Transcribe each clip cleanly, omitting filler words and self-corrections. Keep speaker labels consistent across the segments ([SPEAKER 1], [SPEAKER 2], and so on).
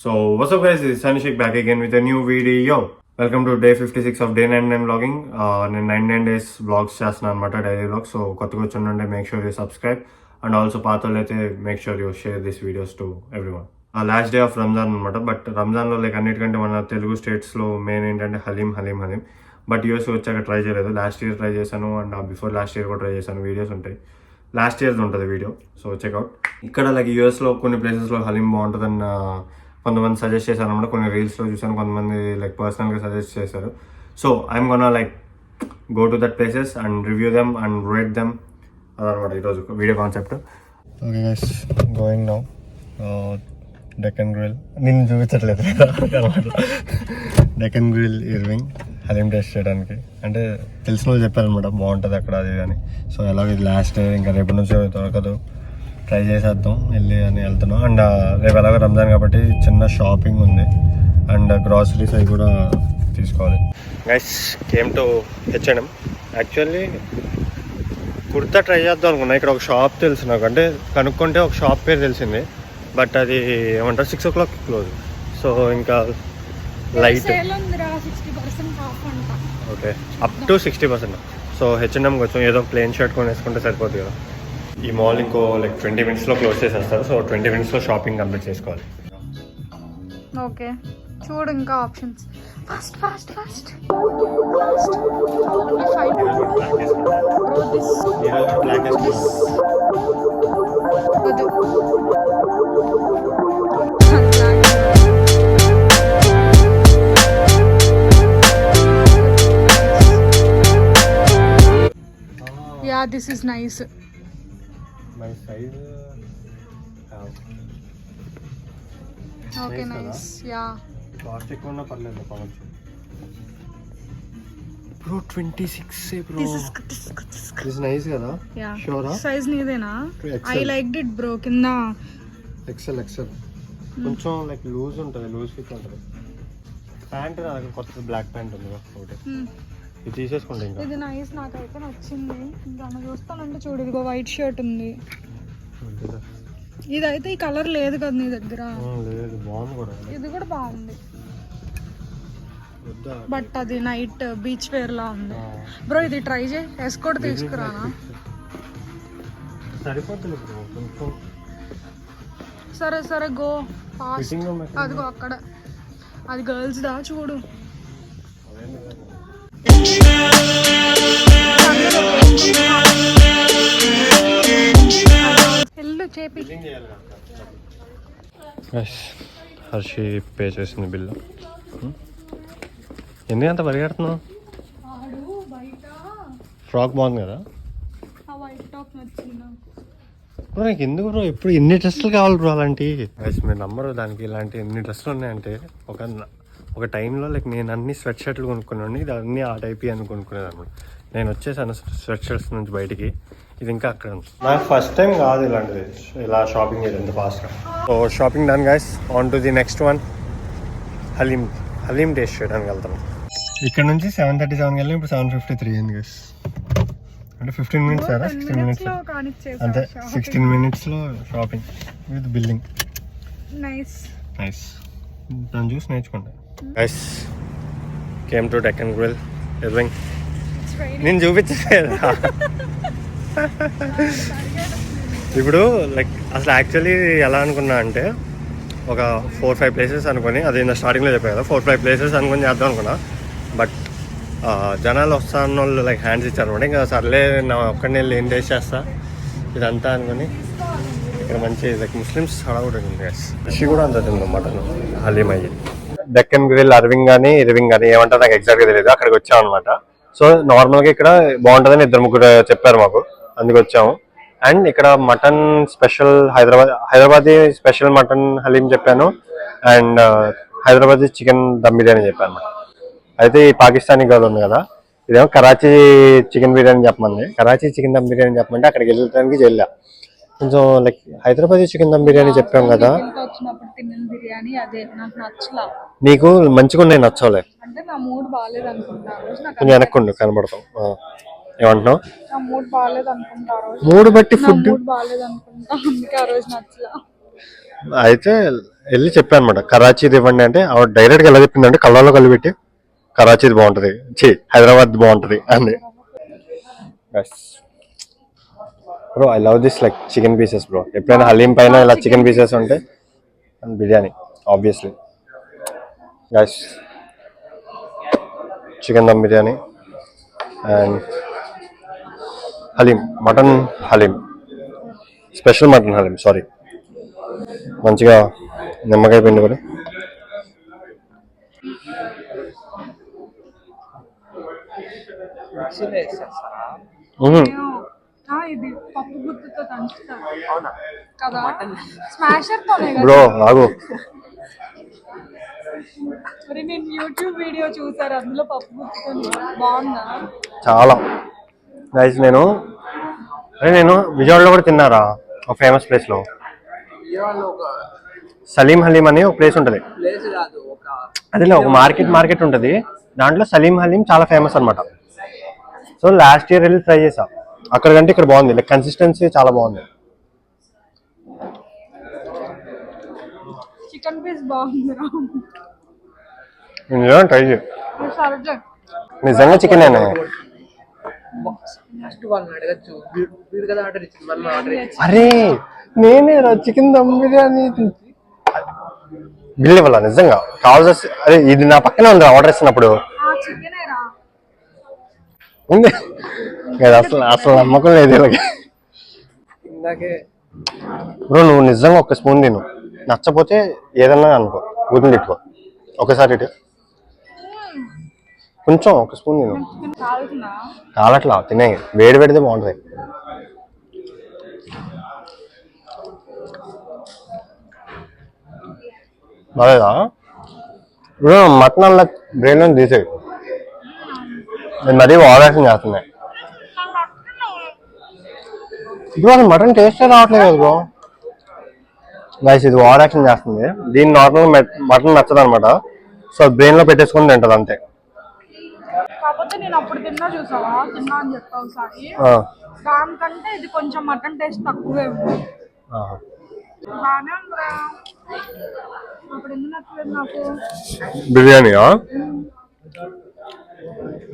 [SPEAKER 1] So, what's up guys, this is Sanishik back again with a new video. Welcome to day 56 of day 99 vlogging. నేను 99 days vlogs చేస్తున్నాను అనమాట, daily vlogs. So కొత్తగా వచ్చుంటే make sure you subscribe and also పాత వాళ్ళైతే make sure you share these videos to everyone. Last day of Ramzan అనమాట. But రంజాన్లో like అన్నిటికంటే మన తెలుగు స్టేట్స్లో మెయిన్ ఏంటంటే హలీం. బట్ యూఎస్ వచ్చాక ట్రై చేయలేదు. లాస్ట్ ఇయర్ ట్రై చేశాను అండ్ బిఫోర్ లాస్ట్ ఇయర్ కూడా ట్రై చేశాను. వీడియోస్ ఉంటాయి, లాస్ట్ ఇయర్ ఉంటుంది వీడియో, సో చెక్అవుట్. ఇక్కడ లైక్ యూఎస్లో కొన్ని ప్లేసెస్లో హలీం బాగుంటుందని కొంతమంది సజెస్ట్ చేశారు అనమాట. కొన్ని రీల్స్లో చూసాను, కొంతమంది లైక్ పర్సనల్గా సజెస్ట్ చేశారు. So I'm gonna like go to that places and review them and rate them. అదనమాట ఈరోజు video concept. Okay guys, going now Deccan grill. నేను చూపించట్లేదు అనమాట. Deccan grill Irving haleem taste చేయడానికి. అంటే తెలిసిన వాళ్ళు చెప్పారనమాట బాగుంటుంది అక్కడ అది అని. సో ఎలాగో ఇది లాస్ట్ ఇంకా రేపటి నుంచి దొరకదు, ట్రై చేసేద్దాం వెళ్ళి అని వెళ్తున్నాం. అండ్ రేపు ఎలాగో రంజాన్ కాబట్టి చిన్న షాపింగ్ ఉంది అండ్ గ్రాసరీస్ అవి కూడా తీసుకోవాలి. Guys came to HMM. Actually kurta try చేద్దాం అనుకున్నా. ఇక్కడ ఒక షాప్ తెలుసు నాకు, అంటే కనుక్కుంటే ఒక షాప్ పేరు తెలిసింది. బట్ అది ఏమంటారు 6 o'clock క్లోజ్. సో ఇంకా light okay up to 60%. So HMM కొంచెం ఏదో ప్లెయిన్ షర్ట్ కొని వేసుకుంటే సరిపోతుంది కదా. ఈ మాల్ ఇంకో లైక్ 20 minutesలో క్లోజ్ చేసేస్తారు. సో 20 minutesలో షాపింగ్ కంప్లీట్ చేసుకోవాలి.
[SPEAKER 2] ఓకే చూడు ఇంకా options. Fast yeah this is nice.
[SPEAKER 1] My size
[SPEAKER 2] okay nice. Yeah
[SPEAKER 1] cost ఎక్కువ ఉన్నా పర్లేదు కావచ్చు. Bro 26 bro. దిస్ నైస్ కదా.
[SPEAKER 2] యా
[SPEAKER 1] షూరా
[SPEAKER 2] సైజ్ నీదేనా? I liked it bro. కింద
[SPEAKER 1] ఎక్సెల్ కొంచెం లైక్ లూజ్ ఉంటుంది, లూజ్ ఫిట్ ఉంటుంది. ప్యాంట్ నా దగ్గర కొత్త బ్లాక్ ప్యాంట్ ఉంది ఒకటి, ఇది తీసేసుకుంటా. ఇంకా
[SPEAKER 2] ఇది నైస్, నాకైతే నచ్చింది. ఇంకా చూస్తానంటే చూడు, ఇదిగో వైట్ షర్ట్ ఉంది. ఇదైతే ఈ కలర్ లేదు కదా నీ దగ్గర?
[SPEAKER 1] లేదు, బాగుంది కూడా.
[SPEAKER 2] ఇది కూడా బాగుంది, బట్ అది నైట్ బీచ్ వేర్ లా ఉంది. బ్రో ఇది ట్రై చేయి, ఎస్కోట్ తీసుకురానా?
[SPEAKER 1] సరిపోతుంది బ్రో కొంచెం.
[SPEAKER 2] సరే గో ఫాస్ట్. అదిగో అక్కడ అది గర్ల్స్ దా చూడు.
[SPEAKER 1] హర్షి పే చేసింది బిల్లు. ఎందుకు అంత పరిగెడుతున్నావు? ఫ్రాక్ బాగుంది కదా. బ్రో నీకు ఎందుకు బ్రో ఎప్పుడు ఎన్ని డ్రెస్సులు కావాలి బ్రో అలాంటివి? మీరు నమ్మరు, దానికి ఇలాంటి ఎన్ని డ్రెస్సులు ఉన్నాయంటే ఒక టైంలో లైక్ నేను అన్ని స్వెట్ షర్ట్లు కొనుక్కున్నాను. ఇది అన్నీ ఆ టైప్ అని కొనుక్కునేది అనమాట. నేను వచ్చేసాను స్వెట్ షర్ట్స్ నుంచి బయటికి. ఇది ఇంకా అక్కడ ఉంది. నాకు ఫస్ట్ టైం కాదు ఇలాంటిది, ఇలా షాపింగ్ చేయడం ఇంత ఫాస్ట్గా. So shopping done guys, on to the next one. Haleem taste చేయడానికి వెళ్తాను. ఇక్కడ నుంచి 7:37 వెళ్ళి ఇప్పుడు 7:53 అయింది గైస్. అంటే 15 minutes కదా, 16 minutes అంతే. 16 minutesలో షాపింగ్ విత్ బిల్లింగ్. నైస్ దాన్ని చూసి నేర్చుకోండి guys. Came to Deccan grill Irving. నేను చూపించలేదు ఇప్పుడు. లైక్ అసలు యాక్చువల్లీ ఎలా అనుకున్నా అంటే ఒక 4-5 places అనుకొని, అది నేను స్టార్టింగ్లో చెప్పాను కదా, 4-5 places అనుకొని చేద్దాం అనుకున్నా. బట్ జనాలు వస్తాన్న వాళ్ళు లైక్ హ్యాండ్స్ ఇచ్చారు అనమాట. ఇంకా సర్లే నా ఒక్కడిని వెళ్ళి ఏం టేస్ట్ చేస్తా ఇదంతా అనుకుని. ఇక్కడ మంచి లైక్ ముస్లిమ్స్ హడావుడి ఉంది గైస్. ఫిష్ కూడా అంత తింది మటన్ హలీం అయ్యి. డెక్కన్ గ్రిల్ ఇర్వింగ్ కానీ ఏమంటారు నాకు ఎగ్జాక్ట్గా తెలియదు. అక్కడికి వచ్చాం అనమాట. సో నార్మల్గా ఇక్కడ బాగుంటుందని 2-3 చెప్పారు మాకు, అందుకు వచ్చాము. అండ్ ఇక్కడ mutton special Hyderabadi special mutton haleem చెప్పాను. అండ్ హైదరాబాదీ చికెన్ దమ్ బిర్యానీ చెప్పాను. అయితే ఈ పాకిస్తానీ గర్ల్ ఉంది కదా, ఇదేమో కరాచీ చికెన్ బిర్యానీ చెప్పమంది. కరాచీ చికెన్ దమ్ బిర్యానీ చెప్పమంటే అక్కడికి వెళ్ళడానికి వెళ్ళా. కొంచెం లైక్ హైదరాబాదీ చికెన్ దమ్ బిర్యానీ చెప్పాం కదా, నీకు మంచిగా ఉన్నాయి నచ్చవులే. కొంచెం వెనక్కుండు కనబడతాం. ఏమంటున్నావు? మూడు బట్టి ఫుడ్ అయితే వెళ్ళి చెప్పాను అనమాట, కరాచీది ఇవ్వండి అంటే ఆవిడ డైరెక్ట్గా ఎలా చెప్పిందంటే కళ్ళలో కలిపెట్టి కరాచీది బాగుంటుంది, హైదరాబాద్ బాగుంటుంది అంది. Bro I love this like chicken pieces bro. ఎప్పుడైనా హలీం పైన ఇలా చికెన్ పీసెస్ ఉంటే and biryani obviously. Guys chicken dum biryani and haleem, mutton haleem, special mutton haleem, sorry. మంచిగా నిమ్మకాయ పిండి కూడా.
[SPEAKER 2] ఇది పప్పు గుత్తుతో దంచుతారు కదా, స్మాషర్ తోనే
[SPEAKER 1] బ్రో ఆగు.
[SPEAKER 2] మరి నేను యూట్యూబ్ వీడియో చూసారు, అందులో పప్పు గుత్తుతో బాగుందా?
[SPEAKER 1] చాలా గైస్. నేను విజయవాడలో కూడా తిన్నారా ఒక ఫేమస్ ప్లేస్ లో, సలీం హలీం అని ఒక ప్లేస్ ఉంటుంది. అదిలో ఒక మార్కెట్ ఉంటుంది, దాంట్లో సలీం హలీం చాలా ఫేమస్ అనమాట. సో లాస్ట్ ఇయర్ వెళ్ళి ట్రై చేసా, అక్కడ కంటే ఇక్కడ బాగుంది, లైక్ కన్సిస్టెన్సీ చాలా బాగుంది.
[SPEAKER 2] చికెన్ పీస్ బాగుంది,
[SPEAKER 1] ట్రై చేయి. నిజంగా చికెన్ అరే నేనే చికెన్ దమ్ బిర్యానీ బిల్ ఇవ్వాల నిజంగా కావాల్సి. అరే ఇది నా పక్కనే ఉంది ఆర్డర్ ఇస్తున్నప్పుడు ఉంది. అసలు నమ్మకం లేదు ఇలాగే. బ్రో నువ్వు నిజంగా ఒక స్పూన్ తిను, నచ్చపోతే ఏదన్నా అనుకో, గుర్తులు తిట్టుకో. ఒకసారి ఇటు కొంచెం ఒక స్పూన్ తిను. కాలట్లా తినే, వేడి పెడితే బాగుంటుంది. బాగా ఇప్పుడు మటన్ అలా బ్రెయిన్ నుంచి తీసేవి, నేను మరీ ఓవరాక్షన్ చేస్తున్నాయి. ఇప్పుడు అసలు మటన్ టేస్టే రావట్లేదు కదా బ్రో. గైస్ ఇది ఓవరాక్షన్ చేస్తుంది, దీన్ని నార్మల్ మటన్ నచ్చదు అనమాట. సో బ్రెయిన్ లో పెట్టేసుకుని తింటది అంతే.
[SPEAKER 2] కాకపోతే నేను అప్పుడు తిన్నా అని చెప్పావు సారి, దానికంటే ఇది కొంచెం మటన్ టేస్ట్ తక్కువే ఉంది. బాగానే ఉందిరా, అప్పుడు ఎందుకు నచ్చలేదు నాకు
[SPEAKER 1] బిర్యానీయా.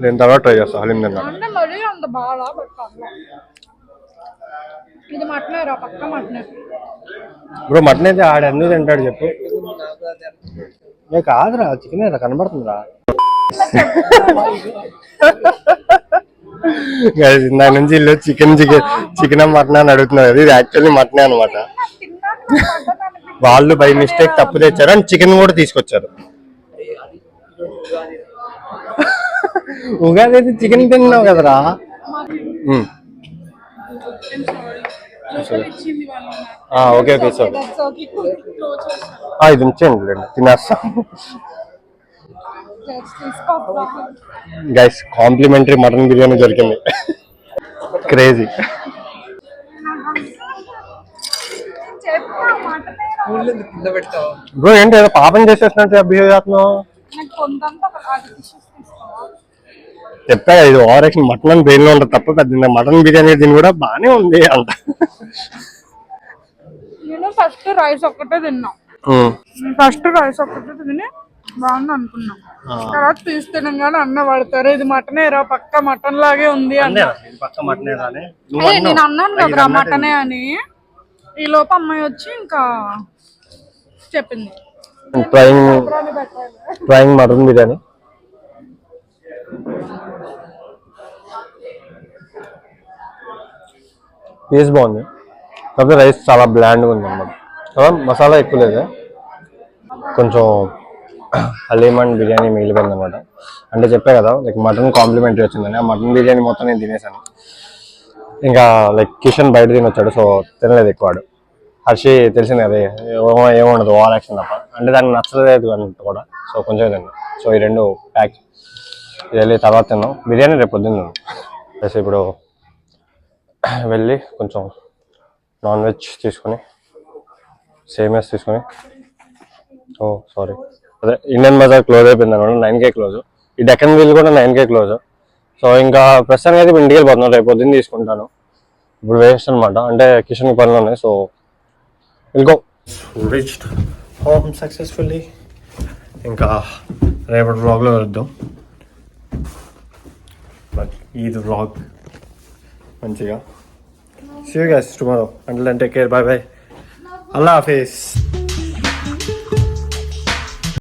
[SPEAKER 1] నేను తర్వాత ట్రై చేస్తా హలీం తిన్నా.
[SPEAKER 2] అంటే మరీ అంత బాగా ఇది మటనే రా, పక్క మటనే
[SPEAKER 1] బ్రో. మటన్ అయితే ఆడ ఎందుకు తింటాడు చెప్పు. కాదురా చికెన్ రా, కనబడుతుందిరా. దాని నుంచి ఇల్లు చికెన్ మటన్ అని అడుగుతున్నారు, ఇది యాక్చువల్లీ మటనే అనమాట. వాళ్ళు బై మిస్టేక్ తప్పు తెచ్చారు అండ్ చికెన్ కూడా తీసుకొచ్చారు. ఉగాది అయితే చికెన్ తిన్నావు కదరా. ఓకే ఓకే సార్, ఇది ఉంచేయండి తినేస్తాం. గైస్ కాంప్లిమెంటరీ మటన్ బిర్యానీ దొరికింది, క్రేజీ. బ్రో ఏంటి ఏదో పాపం చేసేసినట్టు బిహేవ్ చేస్తున్నావు. చెప్పా ఇది ఓవరాక్షన్. మటన్ అని బ్రెయిన్ లో ఉంటుంది తప్ప పెద్ద మటన్ బిర్యానీ దీని కూడా బానే ఉంది అంట.
[SPEAKER 2] నేను ఫస్ట్ రైస్ ఒక్కటే తిన్నా, తిని బాగుంది అనుకున్నా. తర్వాత తీసుకున్నాగానే అన్న పడతారు ఇది మటనే రా, పక్క మటన్ లాగే ఉంది అన్న. నేను అన్నాను కదరా మటనే అని. ఈ లోపు అమ్మాయి వచ్చి ఇంకా చెప్పింది
[SPEAKER 1] ట్రైంగ్ మటన్ బిర్యానీ. పీస్ బాగుంది, కాకపోతే రైస్ చాలా బ్లాండ్గా ఉంది అన్నమాట. మసాలా ఎక్కువ లేదు, కొంచెం హలీం అండ్ బిర్యానీ మిగిలిపోయింది అనమాట. అంటే చెప్పే కదా లైక్ మటన్ కాంప్లిమెంటరీ వచ్చిందని, ఆ మటన్ బిర్యానీ మొత్తం నేను తినేసాను. ఇంకా లైక్ కిషన్ బయట తినొచ్చాడు, సో తినలేదు ఎక్కువ. హర్షి తెలిసింది కదా ఏముండదు ఓవర్ యాక్షన్ తప్ప, అంటే దానికి నచ్చలేదు అన్నట్టు కూడా. సో కొంచెం తిన్నాను. సో ఈ రెండు ప్యాక్ వెళ్ళి తర్వాత తిన్నాం. బిర్యానీ రేపు పొద్దున్న తిన్నాం. ప్లస్ ఇప్పుడు వెళ్ళి కొంచెం నాన్ వెజ్ తీసుకొని సేమియాస్ తీసుకొని, సారీ అదే ఇండియన్ బజార్ క్లోజ్ అయిపోయింది అనమాట, 9K క్లోజ్. ఈ డెక్కన్ వీల్ కూడా 9K క్లోజ్. సో ఇంకా ప్రస్తుతానికి అయితే ఇంటికి వెళ్ళిపోతున్నాను, రేపు పొద్దున్న తీసుకుంటాను. ఇప్పుడు వేస్ట్ అనమాట, అంటే కిషన్ పనులు ఉన్నాయి. సో వెళ్ళిగో రీచ్డ్ హోమ్ సక్సెస్ఫుల్లీ. ఇంకా రేపటి వ్లాగ్లో వెళ్దాం. బట్ ఇది వ్లాగ్ మంచిగా. See you guys tomorrow. Until then, take care. Bye bye. Allah Hafiz.